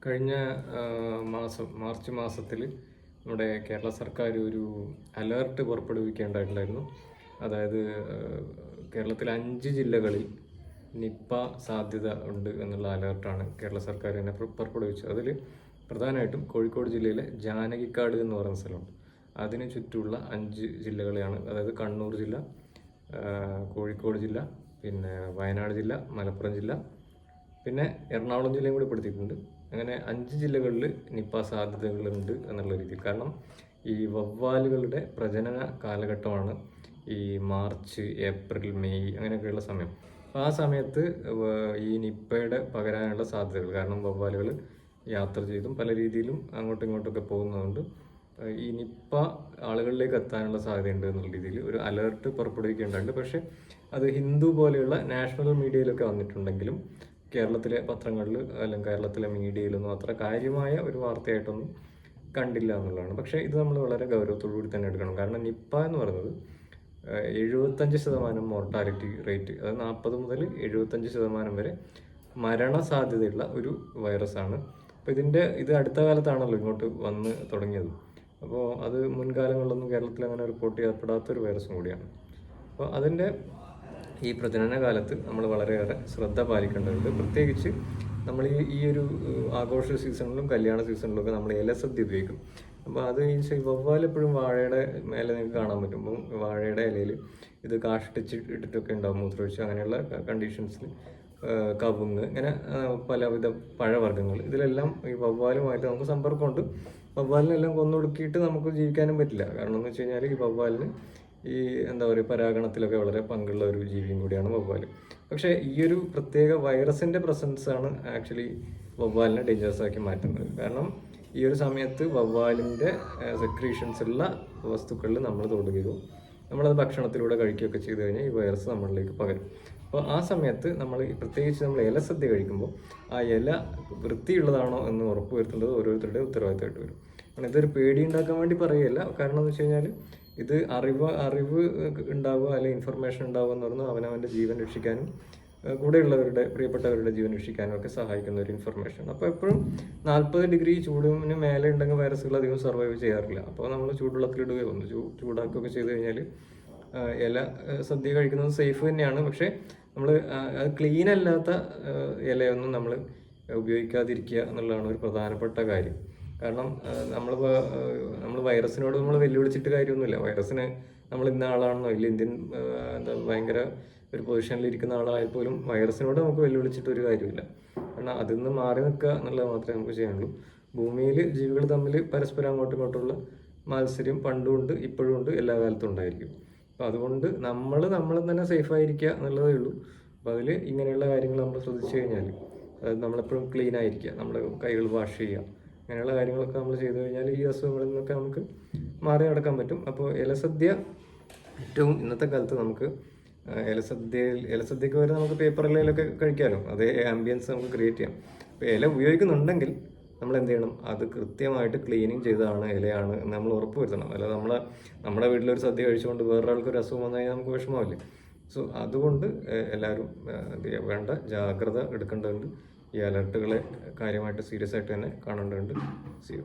കഴിഞ്ഞ മാർച്ച് മാസത്തിൽ നമ്മുടെ കേരള സർക്കാർ ഒരു അലേർട്ട് പുറപ്പെടുവിക്കേണ്ടതായിട്ടുണ്ടായിരുന്നു. അതായത് കേരളത്തിലെ 5 ജില്ലകളിൽ നിപ്പ സാധ്യത ഉണ്ട് എന്നുള്ള അലേർട്ടാണ് കേരള സർക്കാർ തന്നെ പുറപ്പെടുവിച്ചത്. അതിൽ പ്രധാനമായിട്ടും കോഴിക്കോട് ജില്ലയിലെ ജാനകിക്കാട് എന്ന് പറയുന്ന സ്ഥലമുണ്ട്. അതിന് ചുറ്റുമുള്ള 5 ജില്ലകളെയാണ്, അതായത് കണ്ണൂർ ജില്ല, കോഴിക്കോട് ജില്ല, പിന്നെ വയനാട് ജില്ല, മലപ്പുറം ജില്ല, പിന്നെ എറണാകുളം ജില്ലയും കൂടി പെടുത്തിയിട്ടുണ്ട്. അങ്ങനെ 5 ജില്ലകളിൽ നിപ്പ സാധ്യതകളുണ്ട് എന്നുള്ള രീതിയിൽ. കാരണം ഈ വവ്വാലുകളുടെ പ്രജനന കാലഘട്ടമാണ് ഈ മാർച്ച്, ഏപ്രിൽ, മെയ് അങ്ങനെയൊക്കെയുള്ള സമയം. അപ്പോൾ ആ സമയത്ത് ഈ നിപ്പയുടെ പകരാനുള്ള സാധ്യതകൾ, കാരണം വവ്വാലുകൾ യാത്ര ചെയ്തും പല രീതിയിലും അങ്ങോട്ടും ഇങ്ങോട്ടൊക്കെ പോകുന്നതുകൊണ്ട് ഈ നിപ്പ ആളുകളിലേക്ക് എത്താനുള്ള സാധ്യതയുണ്ട് എന്നുള്ള രീതിയിൽ ഒരു അലേർട്ട് പുറപ്പെടുവിക്കേണ്ടതുണ്ട്. പക്ഷേ അത് ഹിന്ദു പോലെയുള്ള നാഷണൽ മീഡിയയിലൊക്കെ വന്നിട്ടുണ്ടെങ്കിലും കേരളത്തിലെ പത്രങ്ങളിൽ അല്ലെങ്കിൽ കേരളത്തിലെ മീഡിയയിലൊന്നും അത്ര കാര്യമായ ഒരു വാർത്തയായിട്ടൊന്നും കണ്ടില്ല എന്നുള്ളതാണ്. പക്ഷേ ഇത് നമ്മൾ വളരെ ഗൗരവത്തോടു കൂടി തന്നെ എടുക്കണം. കാരണം നിപ്പ എന്ന് പറയുന്നത് 75% മോർട്ടാലിറ്റി റേറ്റ്, അതായത് 40 മുതൽ 75% വരെ മരണസാധ്യതയുള്ള ഒരു വൈറസാണ്. അപ്പോൾ ഇത് അടുത്ത കാലത്താണല്ലോ ഇങ്ങോട്ട് വന്ന് തുടങ്ങിയത്. അപ്പോൾ അത് മുൻകാലങ്ങളിലൊന്നും കേരളത്തിൽ അങ്ങനെ റിപ്പോർട്ട് ചെയ്യപ്പെടാത്തൊരു വൈറസും കൂടിയാണ്. അപ്പോൾ അതിൻ്റെ ഈ പ്രജനന കാലത്ത് നമ്മൾ വളരെയേറെ ശ്രദ്ധ പാലിക്കേണ്ടതുണ്ട്. പ്രത്യേകിച്ച് നമ്മൾ ഈ ഒരു ആഘോഷ സീസണിലും കല്യാണ സീസണിലൊക്കെ നമ്മൾ ഇലസദ്യ ഉപയോഗിക്കും. അപ്പോൾ അത് ഈ വവ്വാൽ എപ്പോഴും വാഴയുടെ മേലെ നിങ്ങൾക്ക് കാണാൻ പറ്റും. അപ്പം വാഴയുടെ ഇലയിൽ ഇത് കാഷ്ടിച്ച് ഇട്ടിട്ടൊക്കെ ഉണ്ടാവും, മൂത്രമൊഴിച്ച് അങ്ങനെയുള്ള കണ്ടീഷൻസിൽ കവുങ്ങ്, ഇങ്ങനെ പലവിധ പഴവർഗ്ഗങ്ങൾ, ഇതിലെല്ലാം ഈ വവ്വാലുമായിട്ട് നമുക്ക് സമ്പർക്കമുണ്ട്. വവ്വാലിനെല്ലാം കൊന്നൊടുക്കിയിട്ട് നമുക്ക് ജീവിക്കാനും പറ്റില്ല. കാരണം എന്ന് വെച്ച് കഴിഞ്ഞാൽ ഈ വവ്വാലിന് ഈ എന്താ പറയുക, പരാഗണത്തിലൊക്കെ വളരെ പങ്കുള്ള ഒരു ജീവിയും കൂടിയാണ് വവ്വാൽ. പക്ഷേ ഈ ഒരു പ്രത്യേക വൈറസിൻ്റെ പ്രസൻസ് ആണ് ആക്ച്വലി വവ്വാലിനെ ഡേഞ്ചറസ് ആക്കി മാറ്റുന്നത്. കാരണം ഈ ഒരു സമയത്ത് വവ്വാലിൻ്റെ സെക്രീഷൻസ് ഉള്ള വസ്തുക്കളിൽ നമ്മൾ തൊടുകയോ നമ്മളത് ഭക്ഷണത്തിലൂടെ കഴിക്കുകയൊക്കെ ചെയ്തു കഴിഞ്ഞാൽ ഈ വൈറസ് നമ്മളിലേക്ക് പകരും. അപ്പോൾ ആ സമയത്ത് പ്രത്യേകിച്ച് നമ്മൾ ഇലസദ്യ കഴിക്കുമ്പോൾ ആ ഇല വൃത്തിയുള്ളതാണോ എന്ന് ഉറപ്പ് വരുത്തേണ്ടത് ഓരോരുത്തരുടെ ഉത്തരവാദിത്തമായിട്ട് വരും. കാരണം ഇതൊരു പേടി ഉണ്ടാക്കാൻ വേണ്ടി പറയുകയല്ല. കാരണം എന്ന് വെച്ച് കഴിഞ്ഞാൽ ഇത് അറിവ് ഉണ്ടാവുക അല്ലെങ്കിൽ ഇൻഫർമേഷൻ ഉണ്ടാവുക എന്ന് പറഞ്ഞാൽ അവനവൻ്റെ ജീവൻ രക്ഷിക്കാനും കൂടെയുള്ളവരുടെ പ്രിയപ്പെട്ടവരുടെ ജീവൻ രക്ഷിക്കാനും ഒക്കെ സഹായിക്കുന്ന ഒരു ഇൻഫർമേഷൻ. അപ്പോൾ എപ്പോഴും 40 ഡിഗ്രി ചൂടിന് മേലെ ഉണ്ടെങ്കിൽ വൈറസുകൾ അധികം സർവൈവ് ചെയ്യാറില്ല. അപ്പോൾ നമ്മൾ ചൂടുവെള്ളത്തിലിടുകയോ ഒന്ന് ചൂടാക്കുകയൊക്കെ ചെയ്ത് കഴിഞ്ഞാൽ ഇല സദ്യ കഴിക്കുന്നത് സേഫ് തന്നെയാണ്. പക്ഷേ നമ്മൾ അത് ക്ലീൻ അല്ലാത്ത ഇലയൊന്നും നമ്മൾ ഉപയോഗിക്കാതിരിക്കുക എന്നുള്ളതാണ് ഒരു പ്രധാനപ്പെട്ട കാര്യം. കാരണം നമ്മൾ വൈറസിനോട് നമ്മൾ വെല്ലുവിളിച്ചിട്ട് കാര്യമൊന്നുമില്ല. വൈറസിന് നമ്മൾ ഇന്ന ആളാണെന്നോ ഇല്ല ഇന്ത്യൻ ഭയങ്കര ഒരു പൊസിഷനിൽ ഇരിക്കുന്ന ആളായാൽ പോലും വൈറസിനോട് നമുക്ക് വെല്ലുവിളിച്ചിട്ട് ഒരു കാര്യമില്ല. കാരണം അതിൽ നിന്ന് മാറി നിൽക്കുക എന്നുള്ളത് മാത്രമേ നമുക്ക് ചെയ്യാനുള്ളൂ. ഭൂമിയിൽ ജീവികൾ തമ്മിൽ പരസ്പരം അങ്ങോട്ടും ഇങ്ങോട്ടുള്ള മത്സരം പണ്ടും ഉണ്ട്, ഇപ്പോഴും ഉണ്ട്, എല്ലാ കാലത്തും ഉണ്ടായിരിക്കും. അപ്പോൾ അതുകൊണ്ട് നമ്മൾ തന്നെ സേഫായിരിക്കുക എന്നുള്ളതേ ഉള്ളൂ. അപ്പോൾ അതിൽ ഇങ്ങനെയുള്ള കാര്യങ്ങൾ നമ്മൾ ശ്രദ്ധിച്ചു കഴിഞ്ഞാൽ, അതായത് നമ്മളെപ്പോഴും ക്ലീൻ ആയിരിക്കുക, നമ്മുടെ കൈകൾ വാഷ് ചെയ്യുക, അങ്ങനെയുള്ള കാര്യങ്ങളൊക്കെ നമ്മൾ ചെയ്തു കഴിഞ്ഞാൽ ഈ അസുഖങ്ങളിൽ നിന്നൊക്കെ നമുക്ക് മാറി നടക്കാൻ പറ്റും. അപ്പോൾ ഇലസദ്യ ഏറ്റവും ഇന്നത്തെ കാലത്ത് നമുക്ക് ഇലസദ്യക്ക് വരെ നമുക്ക് പേപ്പർ ഇലയിലൊക്കെ കഴിക്കാമല്ലോ. അതേ ആംബിയൻസ് നമുക്ക് ക്രിയേറ്റ് ചെയ്യാം. അപ്പോൾ ഇല ഉപയോഗിക്കുന്നുണ്ടെങ്കിൽ നമ്മൾ എന്ത് ചെയ്യണം, അത് കൃത്യമായിട്ട് ക്ലീനിങ് ചെയ്തതാണ് ഇലയാണ് എന്ന് നമ്മൾ ഉറപ്പ് വരുത്തണം. അല്ലാതെ നമ്മുടെ വീട്ടിലൊരു സദ്യ കഴിച്ചുകൊണ്ട് വേറൊരാൾക്കൊരു അസുഖം വന്നു കഴിഞ്ഞാൽ നമുക്ക് വിഷമമല്ലേ. സോ അതുകൊണ്ട് എല്ലാവരും വേണ്ട ജാഗ്രത എടുക്കേണ്ടതുണ്ട്. ഈ അലർട്ടുകളെ കാര്യമായിട്ട് സീരിയസ് ആയിട്ട് തന്നെ കാണേണ്ടതുണ്ട്. See U.